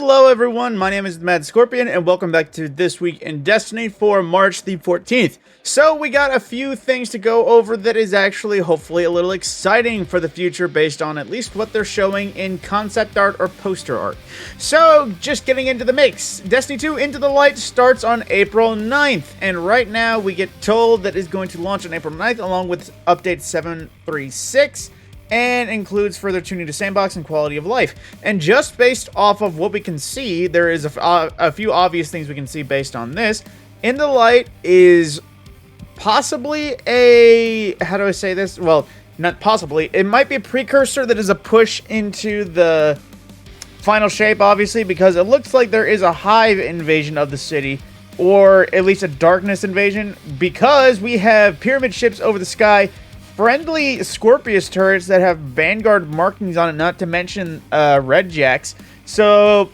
Hello everyone, my name is the Mad Scorpion, and welcome back to This Week in Destiny for March the 14th. So we got a few things to go over that is actually hopefully a little exciting for the future based on at least what they're showing in concept art or poster art. So just getting into the mix, Destiny 2 Into the Light starts on April 9th, and right now we get told that it's going to launch on April 9th along with update 736. And includes further tuning to sandbox and quality of life. And just based off of what we can see, there is a few obvious things we can see based on this. In the Light is possibly a... how do I say this? Well, not possibly. It might be a precursor that is a push into the final shape, obviously, because it looks like there is a hive invasion of the city, or at least a darkness invasion, because we have pyramid ships over the sky, friendly Scorpius turrets that have Vanguard markings on it, not to mention Red Jacks. So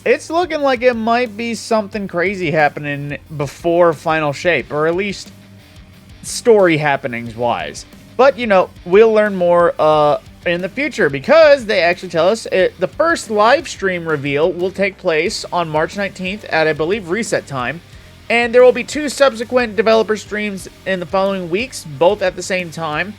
it's looking like it might be something crazy happening before final shape, or at least story happenings wise. But you know, we'll learn more in the future, because they actually tell us the first live stream reveal will take place on March 19th at, I believe, reset time. And there will be 2 subsequent developer streams in the following weeks, both at the same time.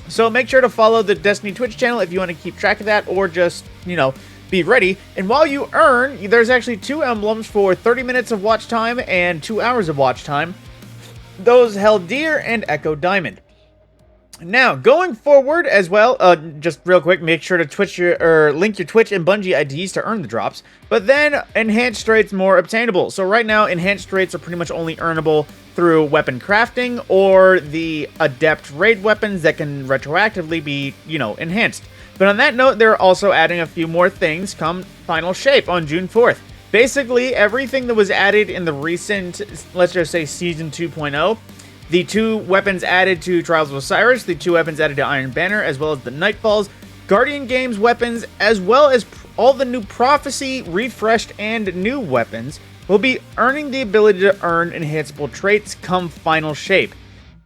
So make sure to follow the Destiny Twitch channel if you want to keep track of that, or just, you know, be ready. And while you earn, there's actually 2 emblems for 30 minutes of watch time and 2 hours of watch time. Those held Deer and Echo Diamond. Now, going forward as well, just real quick, make sure to link your Twitch and Bungie IDs to earn the drops. But then, enhanced traits more obtainable. So right now, enhanced traits are pretty much only earnable through weapon crafting or the adept raid weapons that can retroactively be, you know, enhanced. But on that note, they're also adding a few more things come final shape on June 4th. Basically, everything that was added in the recent, let's just say, Season 2.0, the 2 weapons added to Trials of Osiris, the 2 weapons added to Iron Banner, as well as the Nightfalls, Guardian Games weapons, as well as all the new Prophecy, refreshed, and new weapons, will be earning the ability to earn enhanceable traits come final shape.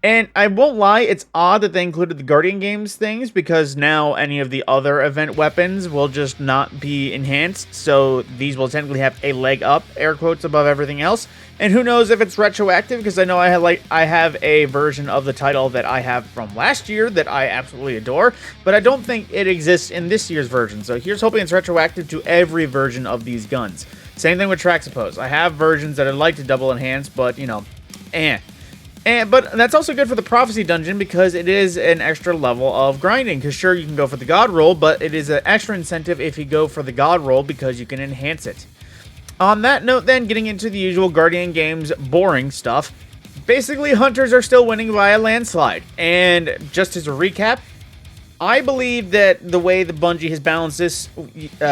And I won't lie, it's odd that they included the Guardian Games things, because now any of the other event weapons will just not be enhanced, so these will technically have a leg up, air quotes, above everything else. And who knows if it's retroactive, because I know I have a version of the title that I have from last year that I absolutely adore, but I don't think it exists in this year's version. So here's hoping it's retroactive to every version of these guns. Same thing with Traxapose. I have versions that I'd like to double enhance, but you know, but that's also good for the Prophecy dungeon, because it is an extra level of grinding. Because sure, you can go for the God roll, but it is an extra incentive if you go for the God roll, because you can enhance it. On that note then, getting into the usual Guardian Games boring stuff, basically Hunters are still winning by a landslide. And just as a recap, I believe that the way the Bungie has balanced this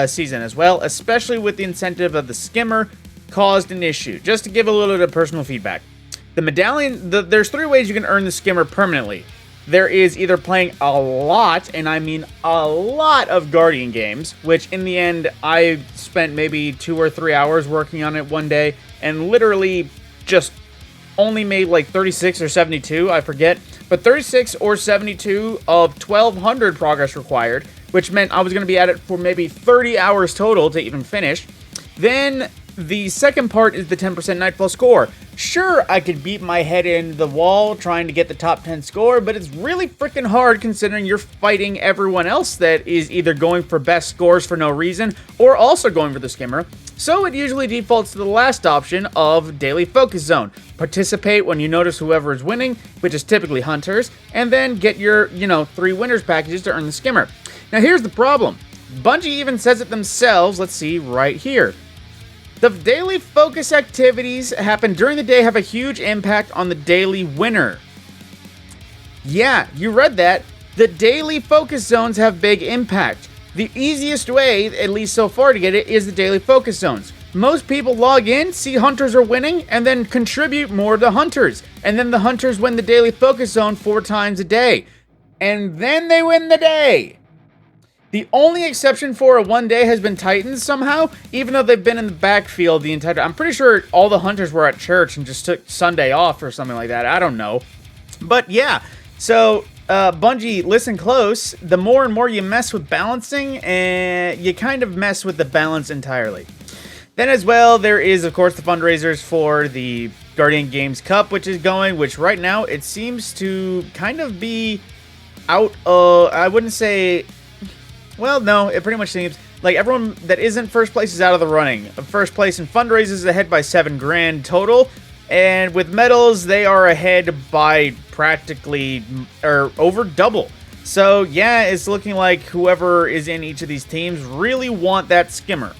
season as well, especially with the incentive of the Skimmer, caused an issue. Just to give a little bit of personal feedback. The medallion, there's 3 ways you can earn the Skimmer permanently. There is either playing a lot, and I mean a lot, of Guardian Games, which in the end, I spent maybe 2 or 3 hours working on it one day, and literally just only made like 36 or 72, I forget, but 36 or 72 of 1200 progress required, which meant I was going to be at it for maybe 30 hours total to even finish. Then the second part is the 10% Nightfall score. Sure, I could beat my head in the wall trying to get the top 10 score, but it's really freaking hard considering you're fighting everyone else that is either going for best scores for no reason or also going for the Skimmer. So it usually defaults to the last option of Daily Focus Zone. Participate when you notice whoever is winning, which is typically Hunters, and then get your, 3 winners packages to earn the Skimmer. Now here's the problem. Bungie even says it themselves, let's see, right here. The daily focus activities happen during the day have a huge impact on the daily winner. Yeah, you read that. The daily focus zones have big impact. The easiest way, at least so far, to get it is the daily focus zones. Most people log in, see Hunters are winning, and then contribute more to Hunters. And then the Hunters win the daily focus zone 4 times a day. And then they win the day. The only exception for a one day has been Titans somehow, even though they've been in the backfield the entire time. I'm pretty sure all the Hunters were at church and just took Sunday off or something like that. I don't know. But yeah, so Bungie, listen close. The more and more you mess with balancing, and you kind of mess with the balance entirely. Then as well, there is, of course, the fundraisers for the Guardian Games Cup, which is going, which right now it seems to kind of be out of, I wouldn't say, well, no, it pretty much seems like everyone that isn't first place is out of the running. First place in fundraisers is ahead by $7 grand total, and with medals, they are ahead by practically, or over double. So yeah, it's looking like whoever is in each of these teams really want that skimmer.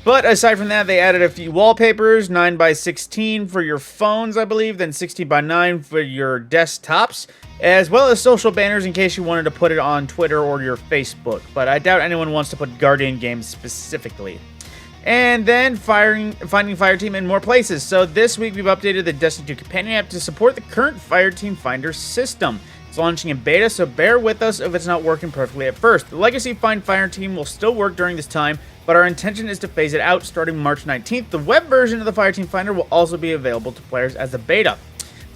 But aside from that, they added a few wallpapers, 9x16 for your phones, I believe, then 16x9 for your desktops, as well as social banners in case you wanted to put it on Twitter or your Facebook. But I doubt anyone wants to put Guardian Games specifically. And then finding Fireteam in more places. So this week we've updated the Destiny 2 companion app to support the current Fireteam Finder system. It's launching in beta, so bear with us if it's not working perfectly at first. The Legacy Find Fireteam will still work during this time, but our intention is to phase it out starting March 19th. The web version of the Fireteam Finder will also be available to players as a beta.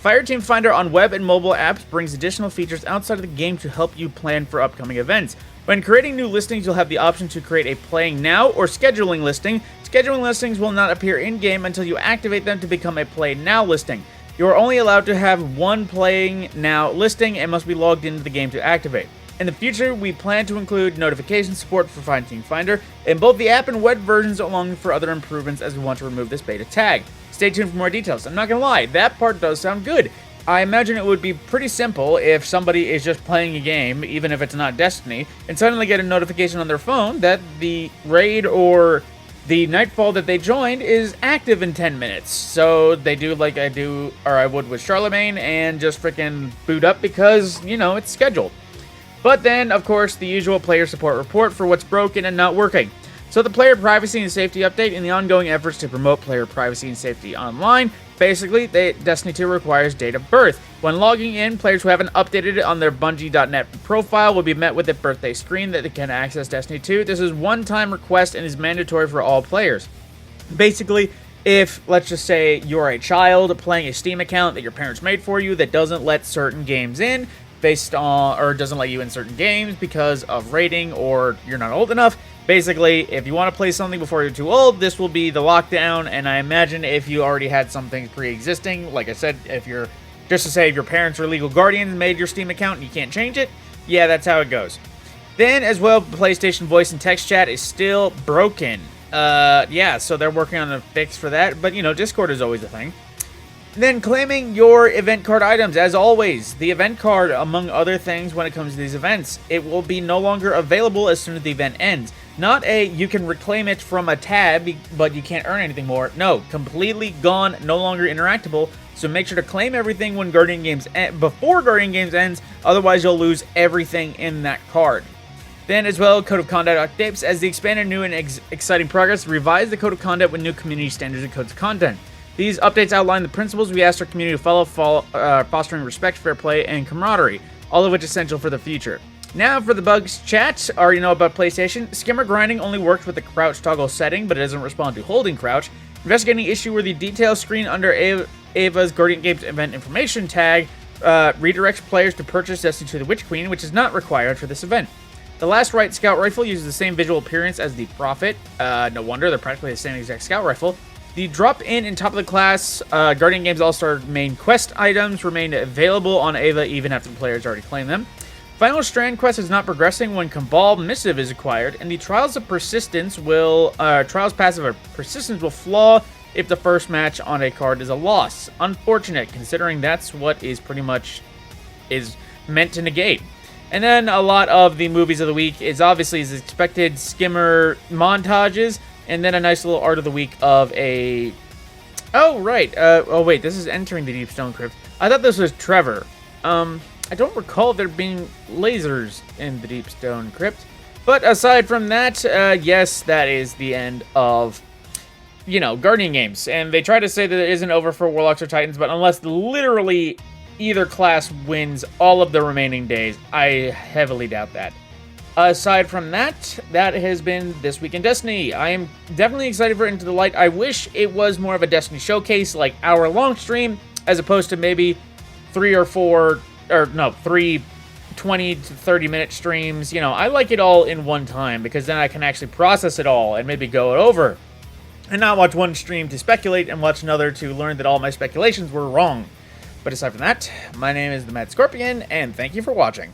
Fireteam Finder on web and mobile apps brings additional features outside of the game to help you plan for upcoming events. When creating new listings, you'll have the option to create a Playing Now or Scheduling listing. Scheduling listings will not appear in-game until you activate them to become a Play Now listing. You are only allowed to have one Playing Now listing and must be logged into the game to activate. In the future, we plan to include notification support for Fireteam Finder in both the app and web versions, along for other improvements as we want to remove this beta tag. Stay tuned for more details. I'm not gonna lie, that part does sound good. I imagine it would be pretty simple if somebody is just playing a game, even if it's not Destiny, and suddenly get a notification on their phone that the raid or the Nightfall that they joined is active in 10 minutes. So they do like I would with Charlemagne, and just freaking boot up because, you know, it's scheduled. But then, of course, the usual player support report for what's broken and not working. So the player privacy and safety update and the ongoing efforts to promote player privacy and safety online. Basically, Destiny 2 requires date of birth. When logging in, players who haven't updated it on their Bungie.net profile will be met with a birthday screen that they can access Destiny 2. This is a one-time request and is mandatory for all players. Basically, if, let's just say, you're a child playing a Steam account that your parents made for you that doesn't let certain games in, based on, or doesn't let you in certain games because of rating or you're not old enough. Basically, if you want to play something before you're too old, this will be the lockdown, and I imagine if you already had something pre-existing, like I said, if you're, just to say if your parents are legal guardians and made your Steam account and you can't change it, yeah, that's how it goes. Then, as well, PlayStation voice and text chat is still broken. Yeah, so they're working on a fix for that, but, you know, Discord is always a thing. Then claiming your event card items. As always, the event card, among other things when it comes to these events, it will be no longer available as soon as the event ends. Not a, you can reclaim it from a tab, but you can't earn anything more. No, completely gone, no longer interactable. So make sure to claim everything when Guardian Games before Guardian Games ends, otherwise you'll lose everything in that card. Then as well, Code of Conduct updates. As the expanded new and exciting progress, revise the Code of Conduct with new community standards and codes of content. These updates outline the principles we asked our community to follow, fostering respect, fair play, and camaraderie, all of which is essential for the future. Now for the bugs chat. Already know about PlayStation. Skimmer grinding only works with the crouch toggle setting, but it doesn't respond to holding crouch. Investigating issue where the details screen under Ava's Guardian Games event information tag redirects players to purchase Destiny 2 the Witch Queen, which is not required for this event. The Last Right Scout Rifle uses the same visual appearance as the Prophet. No wonder, they're practically the same exact Scout Rifle. The drop-in and top-of-the-class Guardian Games All-Star main quest items remain available on Ava even after the players already claimed them. Final Strand quest is not progressing when Cabal Missive is acquired, and the Trials of Persistence Trials passive of Persistence will flaw if the first match on a card is a loss. Unfortunate, considering that's what is pretty much is meant to negate. And then a lot of the movies of the week is obviously as expected Skimmer montages, and then a nice little art of the week of a... Oh, right. Oh, wait. This is entering the Deep Stone Crypt. I thought this was Trevor. I don't recall there being lasers in the Deep Stone Crypt. But aside from that, yes, that is the end of, you know, Guardian Games. And they try to say that it isn't over for Warlocks or Titans, but unless literally either class wins all of the remaining days, I heavily doubt that. Aside from that, that has been This Week in Destiny. I am definitely excited for Into the Light. I wish it was more of a Destiny showcase, like hour-long stream, as opposed to maybe 3 20 to 30 minute streams. You know, I like it all in one time because then I can actually process it all and maybe go it over. And not watch one stream to speculate and watch another to learn that all my speculations were wrong. But aside from that, my name is the Mad Scorpion, and thank you for watching.